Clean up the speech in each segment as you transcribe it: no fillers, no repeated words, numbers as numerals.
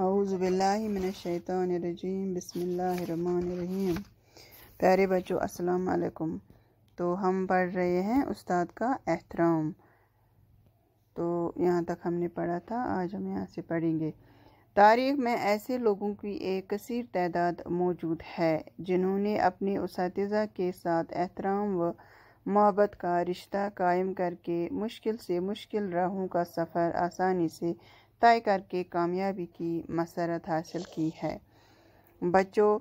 अऊज़ु बिल्लाहि मिनश्शैतानिर्रजीम बिस्मिल्लाहिर्रहमानिर्रहीम। प्यारे बच्चों, अस्सलाम वालेकुम। तो हम पढ़ रहे हैं उस्ताद का एहतराम। तो यहाँ तक हमने पढ़ा था, आज हम यहाँ से पढ़ेंगे। तारीख़ में ऐसे लोगों की एक कसीर तादाद मौजूद है जिन्होंने अपने उस्तादिज़ा के साथ एहतराम व मोहब्बत का रिश्ता कायम करके मुश्किल से मुश्किल राहों का सफ़र आसानी से तय करके कामयाबी की मसरत हासिल की है। बच्चों,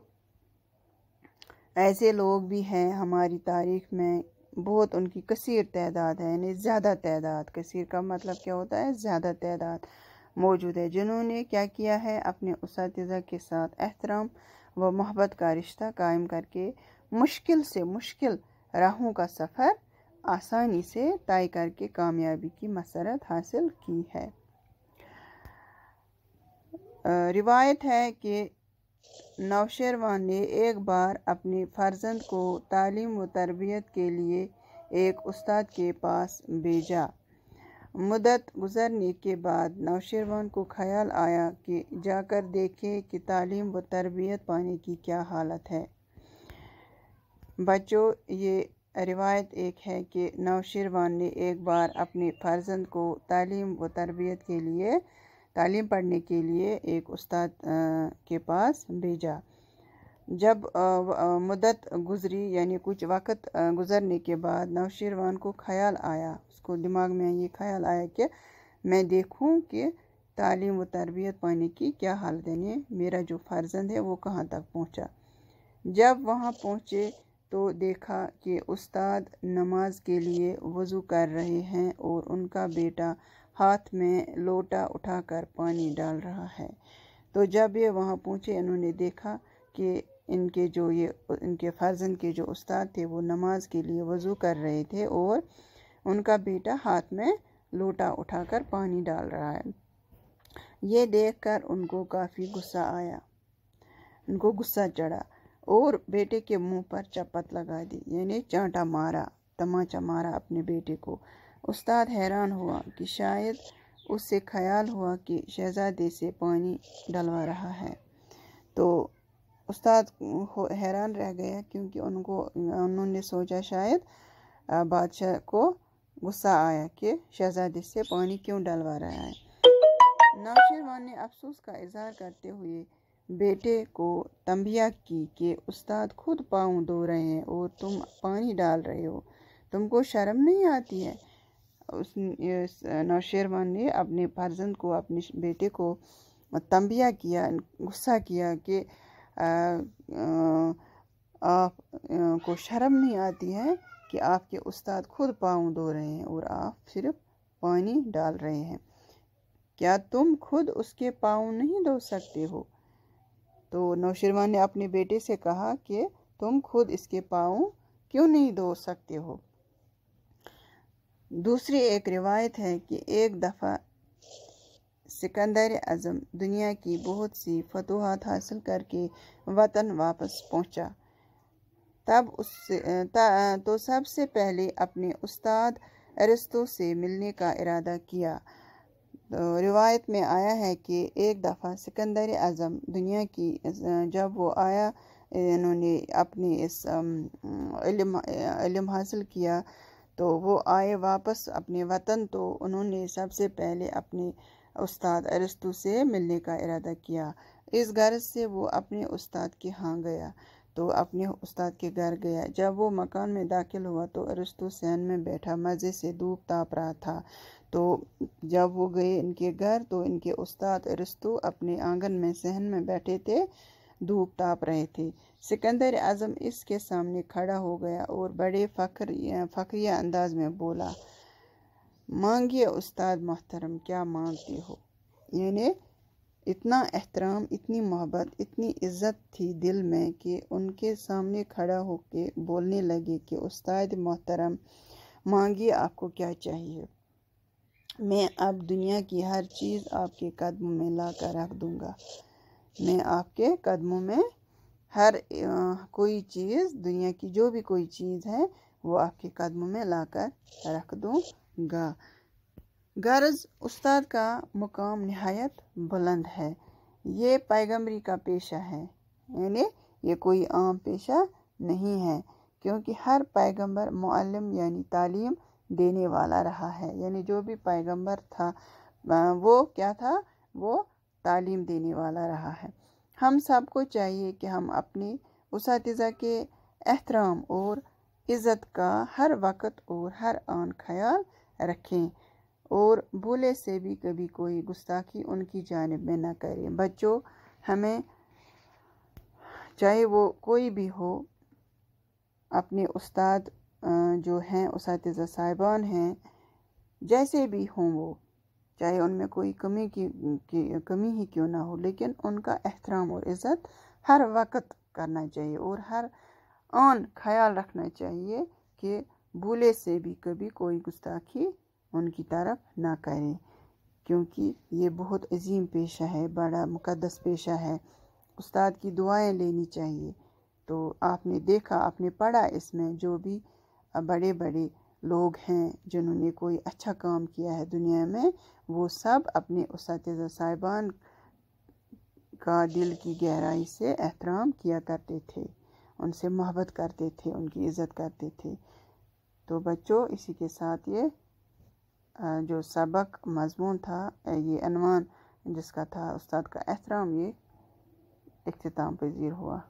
ऐसे लोग भी हैं हमारी तारीख़ में, बहुत उनकी कसीर तादाद है, यानी ज़्यादा तादाद। कसीर का मतलब क्या होता है? ज़्यादा तादाद मौजूद है, जिन्होंने क्या किया है, अपने उस्तादिज़ा के साथ एहतराम व मोहब्बत का रिश्ता कायम करके मुश्किल से मुश्किल राहों का सफ़र आसानी से तय करके कामयाबी की मसरत हासिल की है। रिवायत है कि नौशेरवान ने एक बार अपने फ़र्जंद को तालीम व तरबियत के लिए एक उस्ताद के पास भेजा। मुद्दत गुजरने के बाद नौशेरवान को ख्याल आया कि जाकर देखे कि तालीम व तरबियत पाने की क्या हालत है। बच्चों, ये रिवायत एक है कि नौशेरवान ने एक बार अपने फ़र्जंद को तालीम व तरबियत के लिए, तालीम पढ़ने के लिए एक उस्ताद के पास भेजा। जब मुद्दत गुजरी, यानी कुछ वक़्त गुजरने के बाद नौशेरवान को ख्याल आया, उसको दिमाग में ये ख्याल आया कि मैं देखूं कि तालीम व तरबियत पाने की क्या हालत है, यानी मेरा जो फ़र्जंद है वो कहाँ तक पहुँचा। जब वहाँ पहुँचे तो देखा कि उस्ताद नमाज के लिए वज़ू कर रहे हैं और उनका बेटा हाथ में लोटा उठाकर पानी डाल रहा है। तो जब ये वहाँ पहुँचे, इन्होंने देखा कि इनके फ़र्जंद के जो उस्ताद थे वो नमाज के लिए वज़ू कर रहे थे और उनका बेटा हाथ में लोटा उठाकर पानी डाल रहा है। ये देखकर उनको काफ़ी गुस्सा आया, उनको गुस्सा चढ़ा और बेटे के मुंह पर चपत लगा दी, यानी चांटा मारा, तमाचा मारा अपने बेटे को। उस्ताद हैरान हुआ कि शायद उससे ख्याल हुआ कि शहजादे से पानी डलवा रहा है। तो उस्ताद हैरान रह गया, क्योंकि उन्होंने सोचा शायद बादशाह को गुस्सा आया कि शहजादे से पानी क्यों डलवा रहा है। नौशेरवान ने अफसोस का इजहार करते हुए बेटे को तंबिया की कि उस्ताद खुद पाँव धो रहे हैं और तुम पानी डाल रहे हो, तुमको शर्म नहीं आती है। नौशेरवान ने अपने फर्जंद को, अपने बेटे को तंबिया किया, गुस्सा किया कि आप को शर्म नहीं आती है कि आपके उस्ताद खुद पाँव धो रहे हैं और आप सिर्फ पानी डाल रहे हैं। क्या तुम खुद उसके पाँव नहीं धो सकते हो? तो नौशेरवान ने अपने बेटे से कहा कि तुम खुद इसके पाँव क्यों नहीं धो सकते हो। दूसरी एक रिवायत है कि एक दफ़ा सिकंदर आज़म दुनिया की बहुत सी फतूहात हासिल करके वतन वापस पहुंचा। तो सबसे पहले अपने उस्ताद अरिस्तो से मिलने का इरादा किया। तो रिवायत में आया है कि एक दफ़ा सिकंदर आज़म दुनिया की, जब वो आया, इन्होंने अपने इस इल्म हासिल किया, तो वो आए वापस अपने वतन। तो उन्होंने सबसे पहले अपने उस्ताद अरिस्तो से मिलने का इरादा किया। इस गर्ज से वो अपने उस्ताद के यहाँ गया, तो अपने उस्ताद के घर गया। जब वो मकान में दाखिल हुआ तो अरिस्तो सहन में बैठा मज़े से धूप ताप रहा था। तो जब वो गए इनके घर, तो इनके उस्ताद अरिस्तो अपने आंगन में सहन में बैठे थे, धूप ताप रहे थे। सिकंदर आज़म इसके सामने खड़ा हो गया और बड़े फ़ख्रिया अंदाज में बोला, मांगिए उस्ताद मोहतरम, क्या मांगते हो। यानी इतना एहतराम, इतनी मोहब्बत, इतनी इज़्ज़त थी दिल में कि उनके सामने खड़ा होके बोलने लगे कि उस्ताद मोहतरम, मांगिए, आपको क्या चाहिए। मैं अब दुनिया की हर चीज़ आपके कदमों में ला कर रख दूँगा। मैं आपके कदमों में हर कोई चीज़, दुनिया की जो भी कोई चीज़ है, वो आपके कदमों में ला कर रख दूँगा। गर्ज उस्ताद का मुकाम निहायत बुलंद है, ये पैगम्बरी का पेशा है, यानी ये कोई आम पेशा नहीं है, क्योंकि हर पैगंबर मुअल्लिम यानी तालीम देने वाला रहा है। यानी जो भी पैगंबर था वो क्या था, वो तालीम देने वाला रहा है। हम सबको चाहिए कि हम अपने उसातिज़ा के एहतराम और इज़्ज़त का हर वक्त और हर आन ख्याल रखें और भूले से भी कभी कोई गुस्ताखी उनकी जानिब में न करें। बच्चों, हमें चाहे वो कोई भी हो, अपने उस्ताद जो हैं, उसातिज़ा साहिबान हैं, जैसे भी हों वो, चाहे उनमें कोई कमी ही क्यों ना हो, लेकिन उनका एहतराम और इज़्ज़त हर वक्त करना चाहिए और हर आन ख्याल रखना चाहिए कि भूले से भी कभी कोई गुस्ताखी उनकी तरफ ना करें, क्योंकि ये बहुत अजीम पेशा है, बड़ा मुक़द्दस पेशा है। उस्ताद की दुआएं लेनी चाहिए। तो आपने देखा, आपने पढ़ा इसमें जो भी बड़े बड़े लोग हैं जिन्होंने कोई अच्छा काम किया है दुनिया में, वो सब अपने उस्ताद साहिबान का दिल की गहराई से एहतराम किया करते थे, उनसे मोहब्बत करते थे, उनकी इज़्ज़त करते थे। तो बच्चों, इसी के साथ ये जो सबक मज़मून था, ये अनवान जिसका था उस्ताद का एहतराम, ये इख्तिताम पज़ीर हुआ।